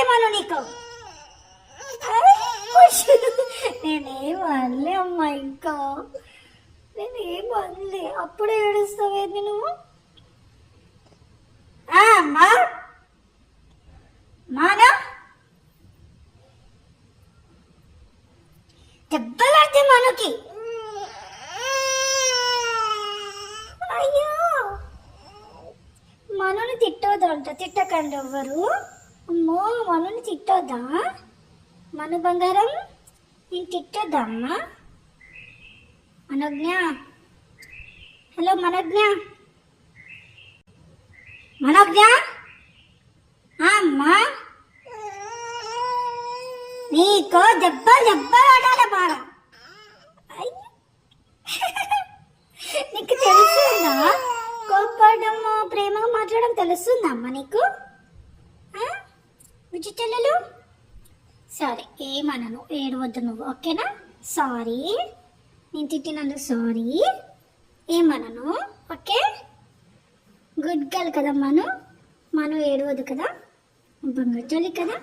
మను నీకు నేనేం అనలే అమ్మా, ఇంకా నేనేం అనలే. అప్పుడే ఏడుస్తావేంది నువ్వు? అమ్మా మానా దెబ్బలాడితే మనకి. అయ్యో మనని తిట్టొద్దంట, తిట్టకండి ఎవ్వరు. అమ్మో మనని తిట్టొద్దా? మను బంగారం నేను తిట్టొద్దా అమ్మా? మనోజ్ఞ, హలో మనోజ్ఞ, మనోజ్ఞ అమ్మా నీకు దెబ్బలు ఆడాలి బాగా. నీకు తెలుస్తుందా కోప్పడము ప్రేమగా మాట్లాడడం తెలుస్తుందా అమ్మ నీకు? విజిటెల్లలు సరే ఏమనను, ఏడవద్దు నువ్వు, ఓకేనా? సారీ, నేను తిట్టినందుకు సారీ, ఏమనను, ఓకే? గుడ్ గర్ల్ కదా మను, ఏడవద్దు కదా, బంగారు తల్లి కదా.